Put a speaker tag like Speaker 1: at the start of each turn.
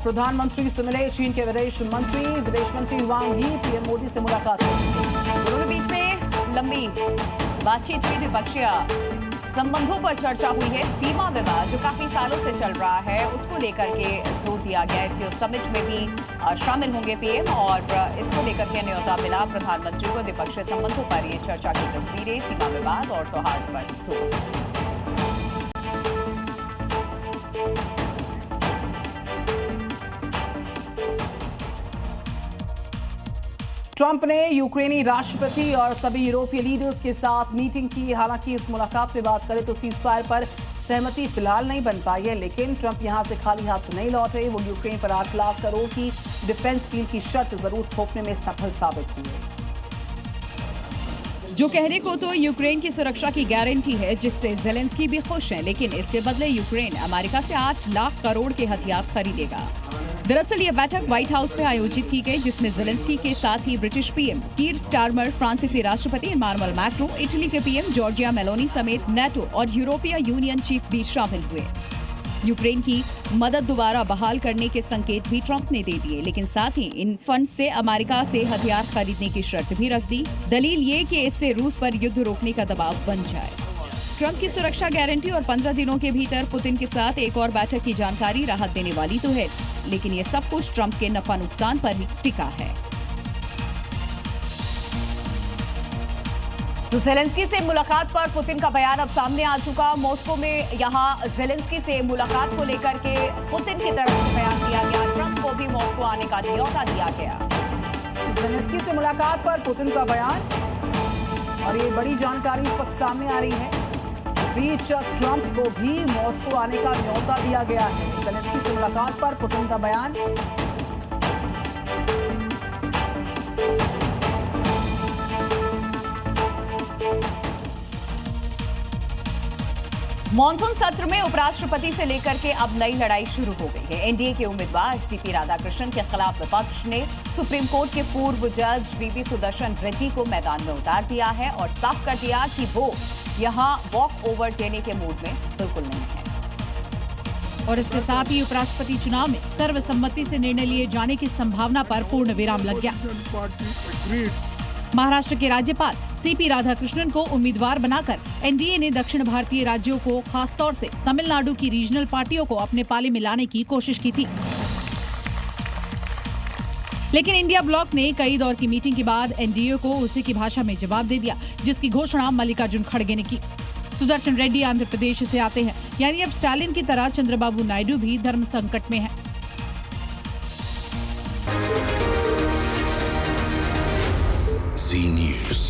Speaker 1: प्रधानमंत्री से मिले चीन के विदेश मंत्री वांग यी पीएम मोदी से मुलाकात कर चुके।
Speaker 2: दोनों के बीच में लंबी बातचीत हुई, द्विपक्षीय संबंधों पर चर्चा हुई है। सीमा विवाद जो काफी सालों से चल रहा है उसको लेकर के जोर दिया गया। इस समिट में भी शामिल होंगे पीएम और इसको लेकर के न्योता मिला प्रधानमंत्री को। द्विपक्षीय संबंधों पर ये चर्चा की तस्वीरें, सीमा विवाद और सौहार्द पर जोर।
Speaker 1: ट्रंप ने यूक्रेनी राष्ट्रपति और सभी यूरोपीय लीडर्स के साथ मीटिंग की। हालांकि इस मुलाकात में बात करें तो सीजफायर पर सहमति फिलहाल नहीं बन पाई है, लेकिन ट्रंप यहां से खाली हाथ नहीं लौटे। वो यूक्रेन पर 8 लाख करोड़ की डिफेंस डील की शर्त जरूर थोपने में सफल साबित हुए।
Speaker 2: जो कहने को तो यूक्रेन की सुरक्षा की गारंटी है, जिससे जेलेंस्की भी खुश हैं, लेकिन इसके बदले यूक्रेन अमेरिका से 8 लाख करोड़ के हथियार खरीदेगा। दरअसल ये बैठक व्हाइट हाउस में आयोजित की गई, जिसमें जेलेंस्की के साथ ही ब्रिटिश पीएम कीर स्टारमर, फ्रांसीसी राष्ट्रपति इमानुएल मैक्रों, इटली के पीएम जॉर्जिया मेलोनी समेत नेटो और यूरोपीय यूनियन चीफ भी शामिल हुए। यूक्रेन की मदद दोबारा बहाल करने के संकेत भी ट्रंप ने दे दिए, लेकिन साथ ही इन फंड से अमेरिका से हथियार खरीदने की शर्त भी रख दी। दलील ये कि इससे रूस पर युद्ध रोकने का दबाव बन जाए। ट्रंप की सुरक्षा गारंटी और 15 दिनों के भीतर पुतिन के साथ एक और बैठक की जानकारी राहत देने वाली तो है, लेकिन ये सब कुछ ट्रंप के नफा नुकसान पर ही टिका है। तो जेलेंस्की से मुलाकात पर पुतिन का बयान अब सामने आ चुका। मॉस्को में यहां जेलेंस्की से मुलाकात को लेकर के पुतिन की तरफ से बयान दिया गया। ट्रंप को भी मॉस्को आने का न्योता दिया गया।
Speaker 1: जेलेंस्की से मुलाकात पर पुतिन का बयान, और ये बड़ी जानकारी इस वक्त सामने आ रही है। इस बीच ट्रंप को भी मॉस्को आने का न्योता दिया गया है। जेलेंस्की से मुलाकात पर पुतिन का बयान।
Speaker 2: मॉनसून सत्र में उपराष्ट्रपति से लेकर के अब नई लड़ाई शुरू हो गई है। एनडीए के उम्मीदवार सीपी राधाकृष्णन के खिलाफ विपक्ष ने सुप्रीम कोर्ट के पूर्व जज वीपी सुदर्शन रेड्डी को मैदान में उतार दिया है और साफ कर दिया कि वो यहां वॉक ओवर देने के मूड में बिल्कुल नहीं है।
Speaker 3: और इसके साथ ही उपराष्ट्रपति चुनाव में सर्वसम्मति से निर्णय लिए जाने की संभावना पर पूर्ण विराम लग गया। महाराष्ट्र के राज्यपाल सीपी राधाकृष्णन को उम्मीदवार बनाकर एनडीए ने दक्षिण भारतीय राज्यों को, खासतौर से तमिलनाडु की रीजनल पार्टियों को अपने पाले में लाने की कोशिश की थी। लेकिन इंडिया ब्लॉक ने कई दौर की मीटिंग के बाद एनडीए को उसी की भाषा में जवाब दे दिया, जिसकी घोषणा मल्लिकार्जुन खड़गे ने की। सुदर्शन रेड्डी आंध्र प्रदेश से आते हैं, यानी अब स्टालिन की तरह चंद्रबाबू नायडू भी धर्म संकट में है।
Speaker 4: Zee News.